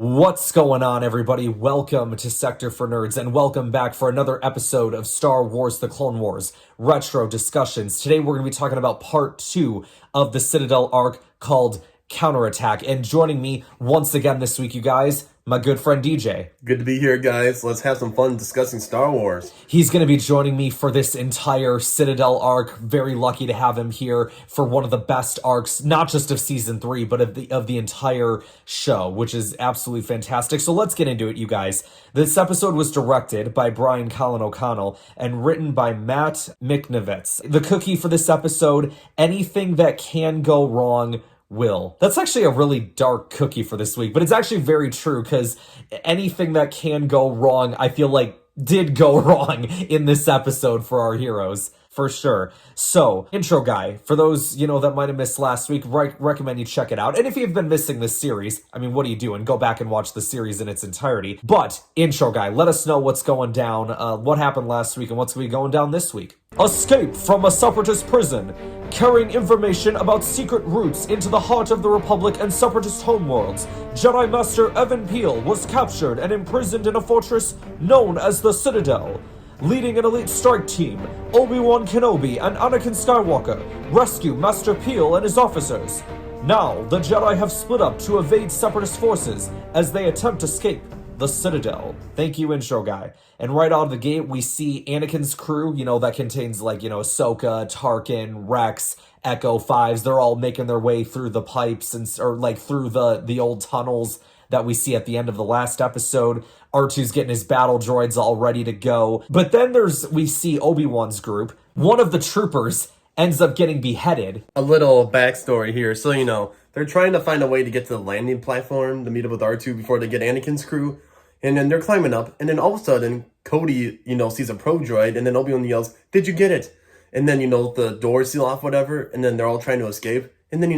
What's going on, everybody? Welcome to Sector for Nerds, and welcome back for another episode of Star Wars The Clone Wars Retro Discussions. Today we're going to be talking about part 2 of the Citadel arc called Counterattack. And joining me once again this week, you guys, my good friend DJ. Good to be here, guys. Let's have some fun discussing Star Wars. He's going to be joining me for this entire Citadel arc. Very lucky to have him here for one of the best arcs, not just of Season 3, but of the entire show, which is absolutely fantastic. So let's get into it, you guys. This episode was directed by Brian Colin O'Connell and written by Matt Miknevitz. The cookie for this episode, anything that can go wrong will. That's actually a really dark cookie for this week, but it's actually very true because anything that can go wrong, I feel like did go wrong in this episode for our heroes. For sure. So, intro guy, for those, that might have missed last week, recommend you check it out. And if you've been missing this series, I mean, what are you doing? Go back and watch the series in its entirety. But, intro guy, let us know what's going down, what happened last week, and what's going to be going down this week. Escape from a separatist prison. Carrying information about secret routes into the heart of the Republic and separatist homeworlds, Jedi Master Evan Peel was captured and imprisoned in a fortress known as the Citadel. Leading an elite strike team, Obi-Wan Kenobi and Anakin Skywalker rescue Master Peel and his officers. Now, the Jedi have split up to evade Separatist forces as they attempt to escape the Citadel. Thank you, intro guy. And right out of the gate, we see Anakin's crew, that contains Ahsoka, Tarkin, Rex, Echo 5s. They're all making their way through the pipes through the old tunnels that we see at the end of the last episode. R2's getting his battle droids all ready to go. But then we see Obi-Wan's group. One of the troopers ends up getting beheaded. A little backstory here. So, they're trying to find a way to get to the landing platform to meet up with R2 before they get Anakin's crew. And then they're climbing up. And then all of a sudden, Cody, sees a probe droid. And then Obi-Wan yells, "Did you get it?" And then, the doors seal off, whatever. And then they're all trying to escape. And then,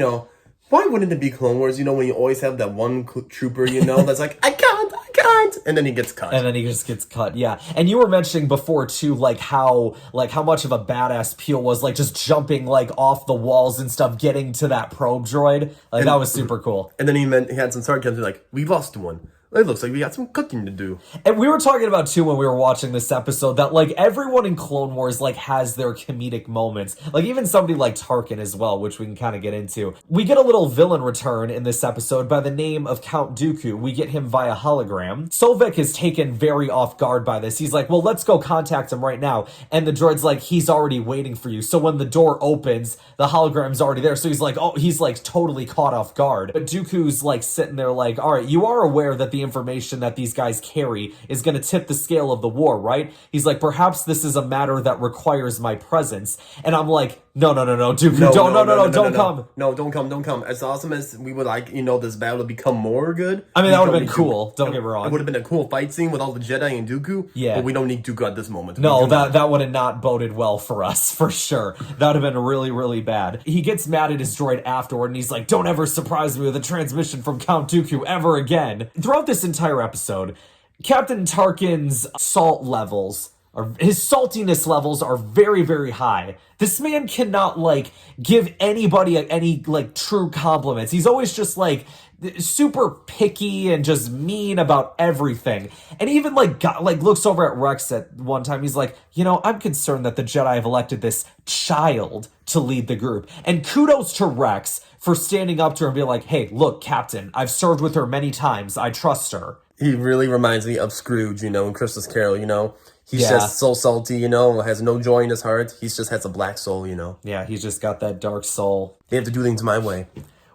why wouldn't it be Clone Wars, when you always have that one trooper, that's like, I can't, and then he gets cut. And then he just gets cut, yeah. And you were mentioning before, too, how much of a badass Peel was, just jumping, off the walls and stuff, getting to that probe droid. That was super cool. And then he had some sarcasm, we lost one. It looks like we got some cooking to do. And we were talking about, too, when we were watching this episode, that, everyone in Clone Wars, has their comedic moments. Even somebody like Tarkin as well, which we can kind of get into. We get a little villain return in this episode by the name of Count Dooku. We get him via hologram. Sovek is taken very off guard by this. He's like, well, let's go contact him right now. And the droid's like, he's already waiting for you. So when the door opens, the hologram's already there. So he's like, oh, he's, totally caught off guard. But Dooku's, sitting there all right, you are aware that the information that these guys carry is going to tip the scale of the war, right? He's like, perhaps this is a matter that requires my presence. And I'm like, no, Dooku, don't come. No, don't come. As awesome as we would like, this battle to become more good. I mean, that would have been cool. Don't get me wrong. It would have been a cool fight scene with all the Jedi and Dooku. Yeah. But we don't need Dooku at this moment. No, that would have not boded well for us, for sure. That would have been really, really bad. He gets mad at his droid afterward, and he's like, don't ever surprise me with a transmission from Count Dooku ever again. Throughout this entire episode, Captain Tarkin's his saltiness levels are very, very high. This man cannot, give anybody any, true compliments. He's always just, super picky and just mean about everything. And even, looks over at Rex at one time. He's like, I'm concerned that the Jedi have elected this child to lead the group. And kudos to Rex for standing up to her and being like, hey, look, Captain, I've served with her many times. I trust her. He really reminds me of Scrooge, in Christmas Carol, He's just so salty, has no joy in his heart. He just has a black soul, Yeah, he's just got that dark soul. They have to do things my way.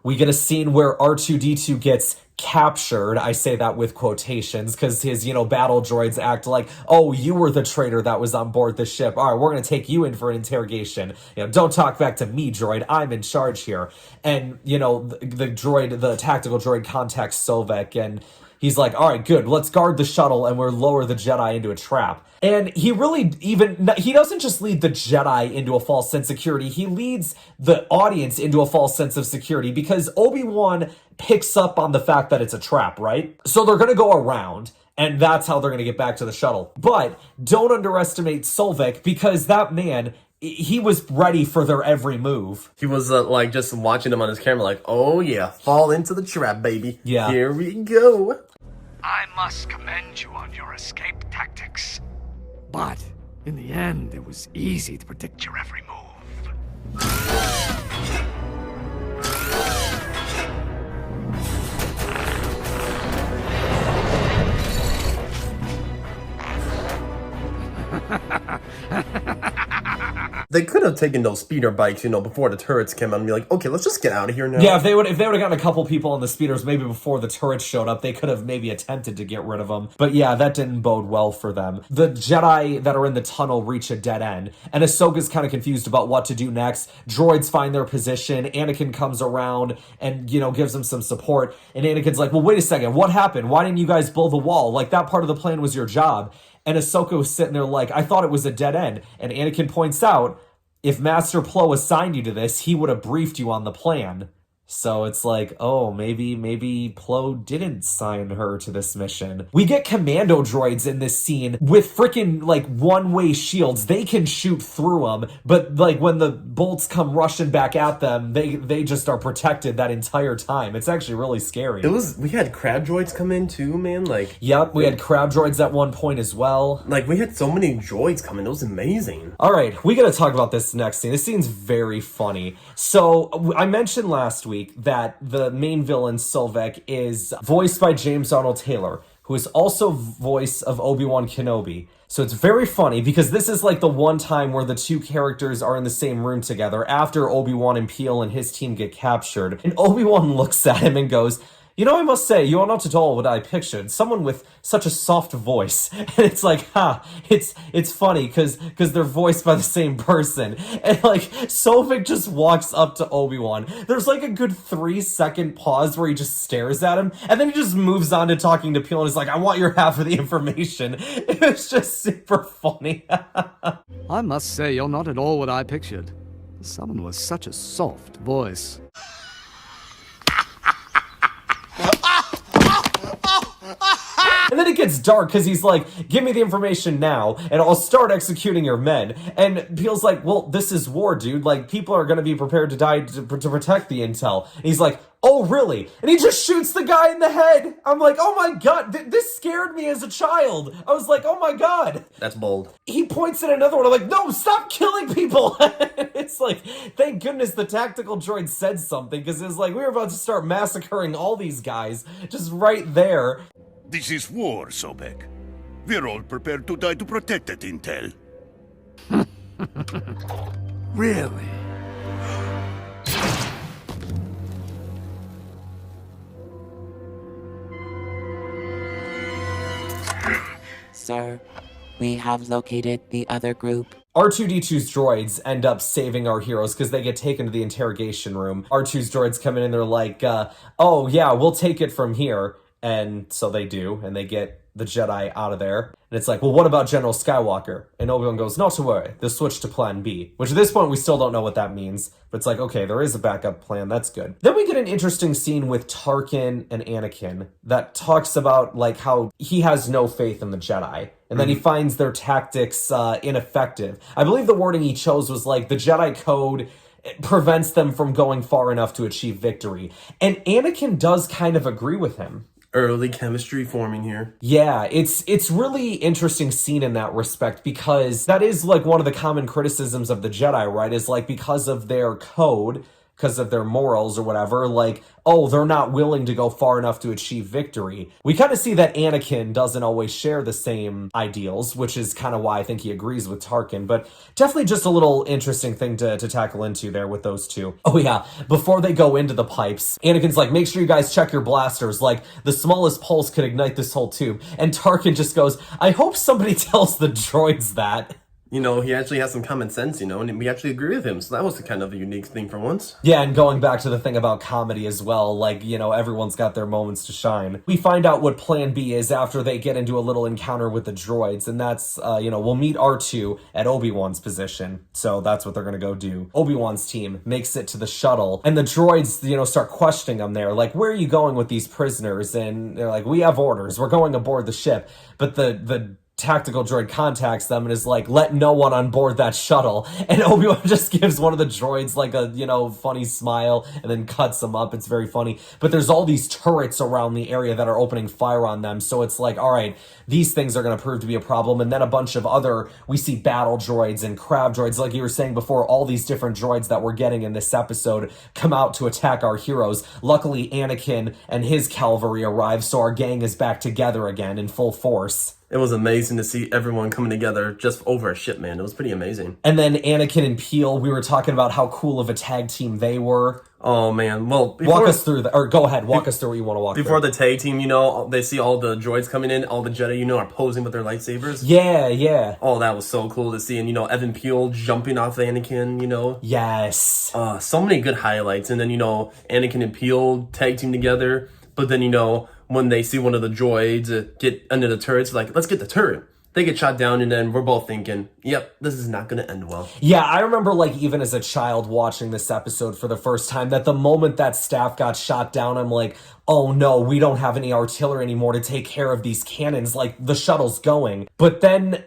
We get a scene where R2-D2 gets captured. I say that with quotations because his, battle droids act like, oh, you were the traitor that was on board the ship. All right, we're going to take you in for an interrogation. Don't talk back to me, droid. I'm in charge here. And, the tactical droid contacts Sovek and he's like, all right, good, let's guard the shuttle and we'll lower the Jedi into a trap. And he doesn't just lead the Jedi into a false sense of security, he leads the audience into a false sense of security because Obi-Wan picks up on the fact that it's a trap, right? So they're going to go around, and that's how they're going to get back to the shuttle. But don't underestimate Sovek because that man he was ready for their every move. He was like just watching them on his camera like, oh yeah, fall into the trap, baby. Yeah. Here we go. I must commend you on your escape tactics. But in the end, it was easy to predict your every move. They could have taken those speeder bikes, before the turrets came out and be like, okay, let's just get out of here now. Yeah, if they would have gotten a couple people on the speeders, maybe before the turrets showed up, they could have maybe attempted to get rid of them. But yeah, that didn't bode well for them. The Jedi that are in the tunnel reach a dead end, and Ahsoka's kind of confused about what to do next. Droids find their position. Anakin comes around and, gives them some support. And Anakin's like, well, wait a second, what happened? Why didn't you guys build the wall? Like, that part of the plan was your job. And Ahsoka was sitting there like, I thought it was a dead end. And Anakin points out, if Master Plo assigned you to this, he would have briefed you on the plan. So it's like, oh, maybe Plo didn't sign her to this mission. We get commando droids in this scene with freaking, one-way shields. They can shoot through them, but, when the bolts come rushing back at them, they just are protected that entire time. It's actually really scary. We had crab droids come in, too, man. Yep, we had crab droids at one point as well. We had so many droids come in. It was amazing. All right, we gotta talk about this next scene. This scene's very funny. So, I mentioned last week that the main villain, Sylvek, is voiced by James Arnold Taylor, who is also voice of Obi-Wan Kenobi. So it's very funny because this is the one time where the two characters are in the same room together after Obi-Wan and Peel and his team get captured. And Obi-Wan looks at him and goes, I must say, you are not at all what I pictured. Someone with such a soft voice. And it's it's funny because they're voiced by the same person. And Sovik just walks up to Obi-Wan. There's a good 3-second pause where he just stares at him. And then he just moves on to talking to Peel and is like, I want your half of the information. It was just super funny. I must say, you're not at all what I pictured. Someone with such a soft voice. And then it gets dark because he's like, give me the information now and I'll start executing your men. And Peel's like, well, this is war, dude. People are going to be prepared to die to protect the intel. And he's like, oh, really? And he just shoots the guy in the head. I'm like, oh my God, this scared me as a child. I was like, oh my God. That's bold. He points at another one. I'm like, no, stop killing people. It's thank goodness the tactical droid said something because it's we were about to start massacring all these guys just right there. This is war, Sobek. We're all prepared to die to protect that intel. Really? Sir, we have located the other group. R2-D2's droids end up saving our heroes because they get taken to the interrogation room. R2's droids come in and they're like, oh yeah, we'll take it from here. And so they do, and they get the Jedi out of there. And it's like, well, what about General Skywalker? And Obi-Wan goes, not to worry, they'll switch to plan B. Which at this point, we still don't know what that means. But it's like, okay, there is a backup plan, that's good. Then we get an interesting scene with Tarkin and Anakin that talks about, how he has no faith in the Jedi. And then he finds their tactics ineffective. I believe the wording he chose was the Jedi Code prevents them from going far enough to achieve victory. And Anakin does kind of agree with him. Early chemistry forming here. Yeah, it's really interesting scene in that respect because that is one of the common criticisms of the Jedi, right? Is because of their code, because of their morals or whatever, oh, they're not willing to go far enough to achieve victory. We kind of see that Anakin doesn't always share the same ideals, which is kind of why I think he agrees with Tarkin, but definitely just a little interesting thing to tackle into there with those two. Oh yeah, before they go into the pipes, Anakin's like, make sure you guys check your blasters, the smallest pulse could ignite this whole tube. And Tarkin just goes, I hope somebody tells the droids that. He actually has some common sense, and we actually agree with him. So that was kind of a unique thing for once. Yeah, and going back to the thing about comedy as well, everyone's got their moments to shine. We find out what Plan B is after they get into a little encounter with the droids, and that's, we'll meet R2 at Obi-Wan's position. So that's what they're gonna go do. Obi-Wan's team makes it to the shuttle, and the droids, start questioning them there, where are you going with these prisoners? And they're like, we have orders, we're going aboard the ship. But the tactical droid contacts them and is like, let no one on board that shuttle. And Obi-Wan just gives one of the droids like a, funny smile and then cuts them up. It's very funny. But there's all these turrets around the area that are opening fire on them. So it's like, all right, these things are going to prove to be a problem. And then a bunch of we see battle droids and crab droids. Like you were saying before, all these different droids that we're getting in this episode come out to attack our heroes. Luckily, Anakin and his cavalry arrive, so our gang is back together again in full force. It was amazing to see everyone coming together just over a ship, man. It was pretty amazing. And then Anakin and Peel, we were talking about how cool of a tag team they were. Oh, man. Well, walk us through go ahead. Walk us through what you want to walk before through. The tag team, they see all the droids coming in, all the Jedi, are posing with their lightsabers. Yeah. Oh, that was so cool to see. And, Evan Peel jumping off Anakin, Yes. So many good highlights. And then, Anakin and Peel tag team together. But then, when they see one of the droids get under the turrets, like, let's get the turret. They get shot down, and then we're both thinking, yep, this is not going to end well. Yeah, I remember, even as a child watching this episode for the first time, that the moment that staff got shot down, I'm like, oh no, we don't have any artillery anymore to take care of these cannons. Like, the shuttle's going. But then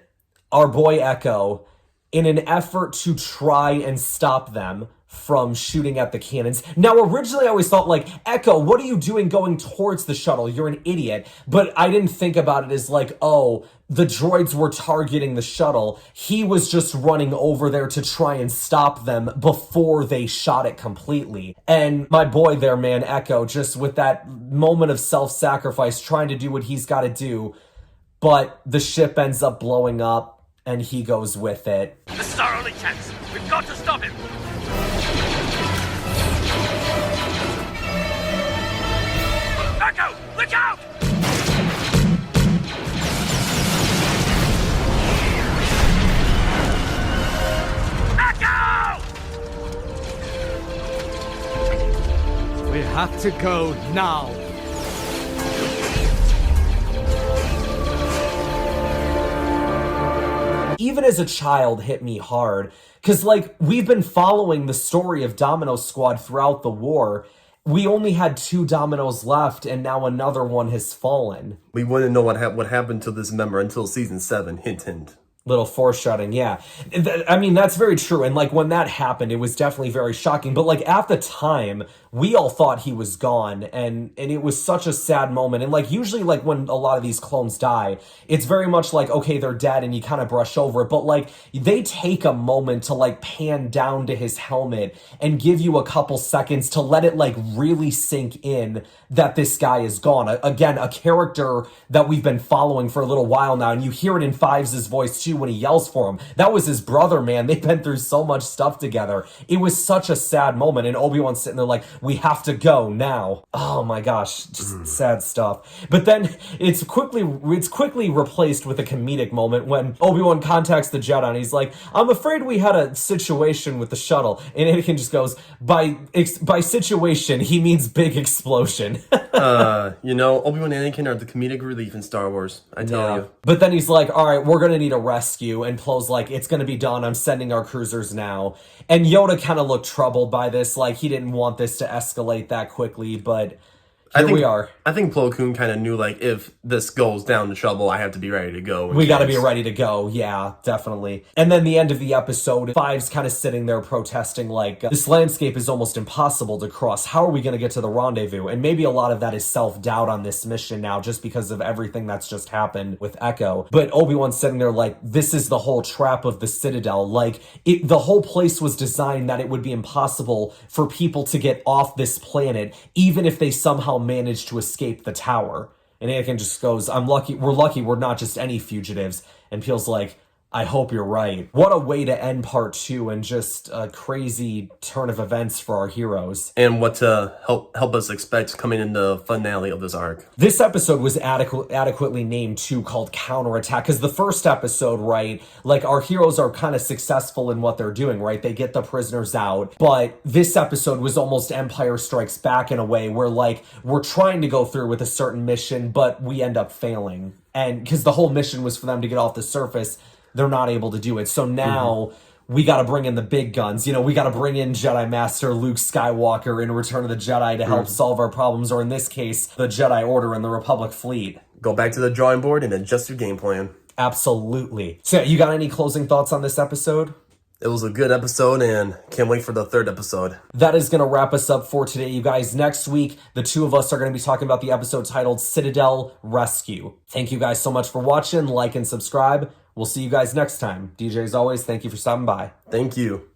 our boy Echo, in an effort to try and stop them from shooting at the cannons. Now, originally I always thought, Echo, what are you doing going towards the shuttle? You're an idiot. But I didn't think about it as oh, the droids were targeting the shuttle. He was just running over there to try and stop them before they shot it completely. And my boy there, man, Echo, just with that moment of self-sacrifice, trying to do what he's got to do. But the ship ends up blowing up, and he goes with it. This is our only chance. We've got to stop him. Echo, look out! Echo! We have to go now. Even as a child, hit me hard. Because, we've been following the story of Domino Squad throughout the war. We only had 2 dominoes left, and now another one has fallen. We wouldn't know what happened to this member until season 7. Hint, hint. Little foreshadowing, yeah. I mean, that's very true. And, when that happened, it was definitely very shocking. But, at the time, we all thought he was gone. And it was such a sad moment. And, usually, when a lot of these clones die, it's very much okay, they're dead, and you kind of brush over it. But, they take a moment to, pan down to his helmet and give you a couple seconds to let it, really sink in that this guy is gone. Again, a character that we've been following for a little while now. And you hear it in Fives' voice, too, when he yells for him. That was his brother, man. They've been through so much stuff together. It was such a sad moment, and Obi-Wan's sitting there we have to go now. Oh my gosh, just sad stuff. But then it's quickly replaced with a comedic moment when Obi-Wan contacts the Jedi, and he's like, I'm afraid we had a situation with the shuttle. And Anakin just goes, by situation, he means big explosion. Obi-Wan and Anakin are the comedic relief in Star Wars. I tell you. But then he's like, all right, we're going to need a rescue. And Plo's like, it's going to be done. I'm sending our cruisers now. And Yoda kind of looked troubled by this. He didn't want this to escalate that quickly. But here we are. I think Plo Koon kind of knew, if this goes down the trouble, I have to be ready to go. We got to be ready to go. Yeah, definitely. And then the end of the episode, Five's kind of sitting there protesting, this landscape is almost impossible to cross. How are we going to get to the rendezvous? And maybe a lot of that is self-doubt on this mission now, just because of everything that's just happened with Echo. But Obi-Wan's sitting there this is the whole trap of the Citadel. The whole place was designed that it would be impossible for people to get off this planet, even if they somehow managed to escape the tower. And Anakin just goes, we're lucky we're not just any fugitives. And Peel's like, I hope you're right. What a way to end part 2, and just a crazy turn of events for our heroes. And what to help us expect coming in the finale of this arc. This episode was adequately named too, called Counterattack, because the first episode, right, our heroes are kind of successful in what they're doing, right? They get the prisoners out. But this episode was almost Empire Strikes Back in a way where we're trying to go through with a certain mission, but we end up failing. And because the whole mission was for them to get off the surface, they're not able to do it. So now we got to bring in the big guns. We got to bring in Jedi Master Luke Skywalker in Return of the Jedi to help solve our problems, or in this case, the Jedi Order and the Republic fleet. Go back to the drawing board and adjust your game plan. Absolutely. So, you got any closing thoughts on this episode? It was a good episode, and can't wait for the third episode. That is going to wrap us up for today, you guys. Next week, the two of us are going to be talking about the episode titled Citadel Rescue. Thank you guys so much for watching. Like and subscribe. We'll see you guys next time. DJ, as always, thank you for stopping by. Thank you.